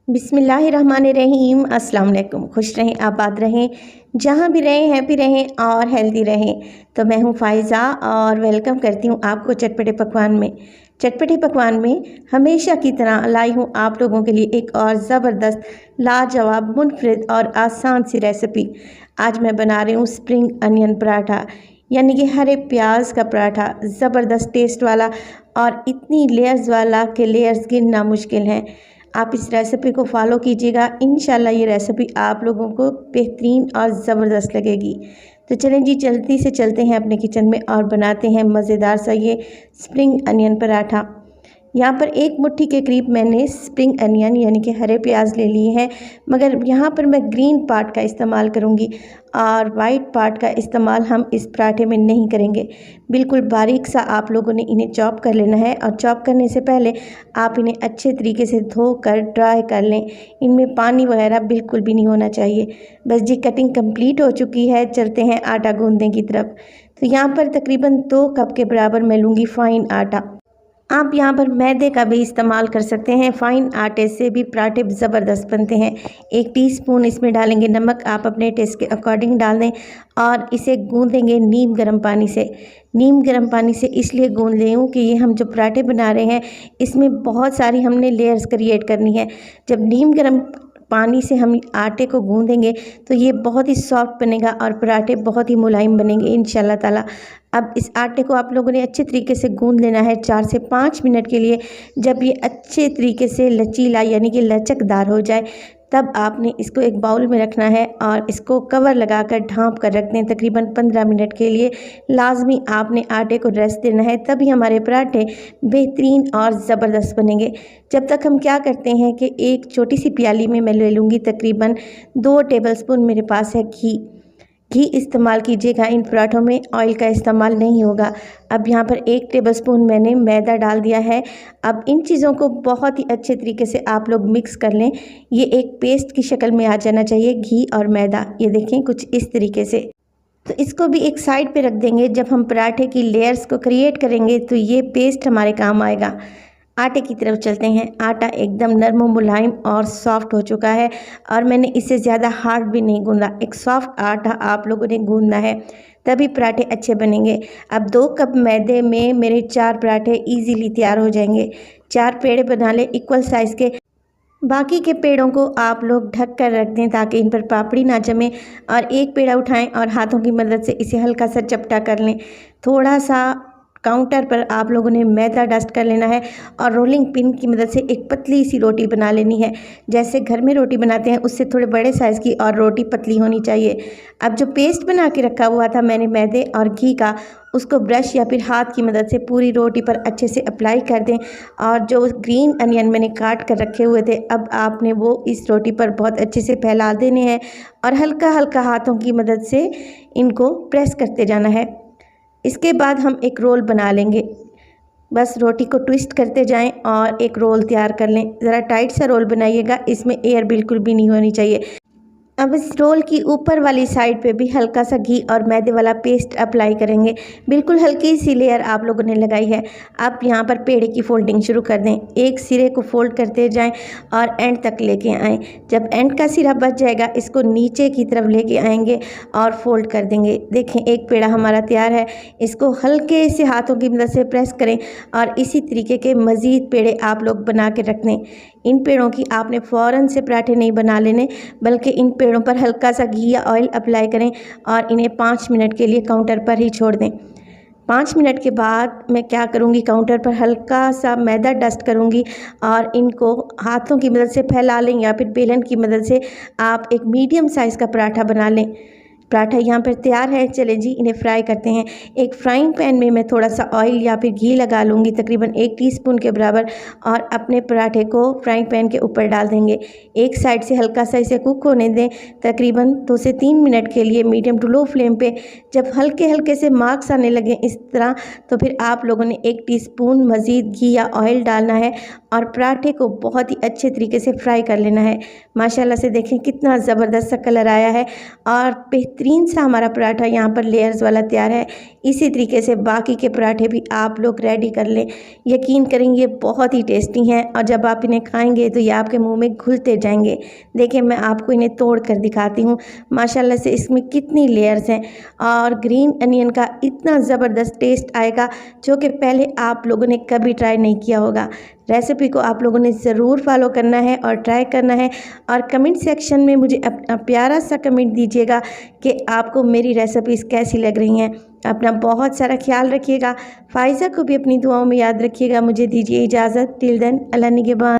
बिस्मिल्लाहिर्रहमानिर्रहीम। अस्सलाम वालेकुम। खुश रहें, आबाद रहें, जहाँ भी रहें हैप्पी रहें और हेल्दी रहें। तो मैं हूँ फ़ाइज़ा और वेलकम करती हूँ आपको चटपटे पकवान में। चटपटे पकवान में हमेशा की तरह लाई हूँ आप लोगों के लिए एक और ज़बरदस्त, लाजवाब, मुनफरिद और आसान सी रेसिपी। आज मैं बना रही हूँ स्प्रिंग अनियन पराठा, यानी कि हरे प्याज का पराठा, ज़बरदस्त टेस्ट वाला और इतनी लेयर्स वाला कि लेयर्स गिनना मुश्किल है। आप इस रेसिपी को फॉलो कीजिएगा, इंशाल्लाह ये रेसिपी आप लोगों को बेहतरीन और ज़बरदस्त लगेगी। तो चलें जी, जल्दी से चलते हैं अपने किचन में और बनाते हैं मज़ेदार सा ये स्प्रिंग अनियन पराठा। यहाँ पर एक मुट्ठी के करीब मैंने स्प्रिंग अनियन यानी कि हरे प्याज ले लिए हैं, मगर यहाँ पर मैं ग्रीन पार्ट का इस्तेमाल करूँगी और वाइट पार्ट का इस्तेमाल हम इस पराठे में नहीं करेंगे। बिल्कुल बारीक सा आप लोगों ने इन्हें चॉप कर लेना है और चॉप करने से पहले आप इन्हें अच्छे तरीके से धोकर ड्राई कर लें। इनमें पानी वगैरह बिल्कुल भी नहीं होना चाहिए। बस जी, कटिंग कंप्लीट हो चुकी है, चलते हैं आटा गूंदने की तरफ। तो यहाँ पर तकरीबन 2 कप के बराबर मैं लूँगी फ़ाइन आटा। आप यहाँ पर मैदे का भी इस्तेमाल कर सकते हैं, फ़ाइन आटे से भी पराठे ज़बरदस्त बनते हैं। 1 टीस्पून इसमें डालेंगे नमक, आप अपने टेस्ट के अकॉर्डिंग डाल दें और इसे गूँधेंगे नीम गर्म पानी से। नीम गर्म पानी से इसलिए गूँध रही हूँ कि ये हम जो पराठे बना रहे हैं इसमें बहुत सारी हमने लेयर्स क्रिएट करनी है। जब नीम गर्म पानी से हम आटे को गूँधेंगे तो ये बहुत ही सॉफ्ट बनेगा और पराठे बहुत ही मुलायम बनेंगे इंशाल्लाह ताला। अब इस आटे को आप लोगों ने अच्छे तरीके से गूँध लेना है 4 से 5 मिनट के लिए। जब ये अच्छे तरीके से लचीला यानी कि लचकदार हो जाए, तब आपने इसको एक बाउल में रखना है और इसको कवर लगाकर ढाँप कर रख दें तकरीबन 15 मिनट के लिए। लाजमी आपने आटे को रेस्ट देना है, तभी हमारे पराठे बेहतरीन और ज़बरदस्त बनेंगे। जब तक हम क्या करते हैं कि एक छोटी सी प्याली में मैं ले लूँगी तकरीबन 2 टेबलस्पून मेरे पास है घी। घी इस्तेमाल कीजिएगा इन पराठों में, ऑयल का इस्तेमाल नहीं होगा। अब यहाँ पर 1 टेबलस्पून मैंने मैदा डाल दिया है। अब इन चीज़ों को बहुत ही अच्छे तरीके से आप लोग मिक्स कर लें। ये एक पेस्ट की शक्ल में आ जाना चाहिए घी और मैदा। ये देखें कुछ इस तरीके से। तो इसको भी एक साइड पे रख देंगे। जब हम पराठे की लेयर्स को क्रिएट करेंगे तो ये पेस्ट हमारे काम आएगा। आटे की तरफ चलते हैं। आटा एकदम नरम व मुलायम और सॉफ्ट हो चुका है और मैंने इससे ज़्यादा हार्ड भी नहीं गूँधा। एक सॉफ्ट आटा आप लोगों ने गूँधना है, तभी पराठे अच्छे बनेंगे। अब 2 कप मैदे में मेरे 4 पराठे इजीली तैयार हो जाएंगे। 4 पेड़े बना लें इक्वल साइज़ के। बाकी के पेड़ों को आप लोग ढक कर रख दें ताकि इन पर पापड़ी ना जमे, और एक पेड़ा उठाएं और हाथों की मदद से इसे हल्का सा चपटा कर लें। थोड़ा सा काउंटर पर आप लोगों ने मैदा डस्ट कर लेना है और रोलिंग पिन की मदद से एक पतली सी रोटी बना लेनी है। जैसे घर में रोटी बनाते हैं उससे थोड़े बड़े साइज़ की, और रोटी पतली होनी चाहिए। अब जो पेस्ट बना के रखा हुआ था मैंने मैदे और घी का, उसको ब्रश या फिर हाथ की मदद से पूरी रोटी पर अच्छे से अप्लाई कर दें। और जो ग्रीन अनियन मैंने काट कर रखे हुए थे, अब आपने वो इस रोटी पर बहुत अच्छे से फैला देने हैं और हल्का हल्का हाथों की मदद से इनको प्रेस करते जाना है। इसके बाद हम एक रोल बना लेंगे। बस रोटी को ट्विस्ट करते जाएं और एक रोल तैयार कर लें। ज़रा टाइट सा रोल बनाइएगा, इसमें एयर बिल्कुल भी नहीं होनी चाहिए। अब इस रोल की ऊपर वाली साइड पे भी हल्का सा घी और मैदे वाला पेस्ट अप्लाई करेंगे। बिल्कुल हल्की सी लेयर आप लोगों ने लगाई है। आप यहाँ पर पेड़े की फोल्डिंग शुरू कर दें। एक सिरे को फोल्ड करते जाएं और एंड तक लेके आएँ। जब एंड का सिरा बच जाएगा, इसको नीचे की तरफ लेके आएंगे और फोल्ड कर देंगे। देखें, एक पेड़ा हमारा तैयार है। इसको हल्के से हाथों की मदद से प्रेस करें और इसी तरीके के मज़ीद पेड़े आप लोग बना के रख दें। इन पेड़ों की आपने फ़ौरन से पराठे नहीं बना लेने, बल्कि इन पेड़ों पर हल्का सा घी या ऑयल अप्लाई करें और इन्हें 5 मिनट के लिए काउंटर पर ही छोड़ दें। 5 मिनट के बाद मैं क्या करूँगी, काउंटर पर हल्का सा मैदा डस्ट करूँगी और इनको हाथों की मदद से फैला लें या फिर बेलन की मदद से आप एक मीडियम साइज़ का पराठा बना लें। पराठा यहाँ पर तैयार है। चलें जी, इन्हें फ्राई करते हैं। एक फ्राइंग पैन में मैं थोड़ा सा ऑयल या फिर घी लगा लूँगी तकरीबन 1 टीस्पून के बराबर, और अपने पराठे को फ्राइंग पैन के ऊपर डाल देंगे। एक साइड से हल्का सा इसे कुक होने दें तकरीबन 2 से 3 मिनट के लिए मीडियम टू लो फ्लेम पे। जब हल्के हल्के से मार्क्स आने लगे इस तरह, तो फिर आप लोगों ने 1 टीस्पून मज़ीद घी या ऑयल डालना है और पराठे को बहुत ही अच्छे तरीके से फ्राई कर लेना है। माशाल्लाह से देखें कितना ज़बरदस्त सा कलर आया है और बेहतरीन सा हमारा पराठा यहाँ पर लेयर्स वाला तैयार है। इसी तरीके से बाकी के पराठे भी आप लोग रेडी कर लें। यकीन करेंगे बहुत ही टेस्टी हैं और जब आप इन्हें खाएंगे तो ये आपके मुंह में घुलते जाएंगे। देखिए मैं आपको इन्हें तोड़ कर दिखाती हूँ। माशाल्लाह से इसमें कितनी लेयर्स हैं और ग्रीन अनियन का इतना ज़बरदस्त टेस्ट आएगा जो कि पहले आप लोगों ने कभी ट्राई नहीं किया होगा। रेसिपी को आप लोगों ने ज़रूर फॉलो करना है और ट्राई करना है और कमेंट सेक्शन में मुझे अपना प्यारा सा कमेंट दीजिएगा कि आपको मेरी रेसिपीज़ कैसी लग रही हैं। अपना बहुत सारा ख्याल रखिएगा। फ़ाइज़ा को भी अपनी दुआओं में याद रखिएगा। मुझे दीजिए इजाज़त। टिल देन अल्लाह निगहबान।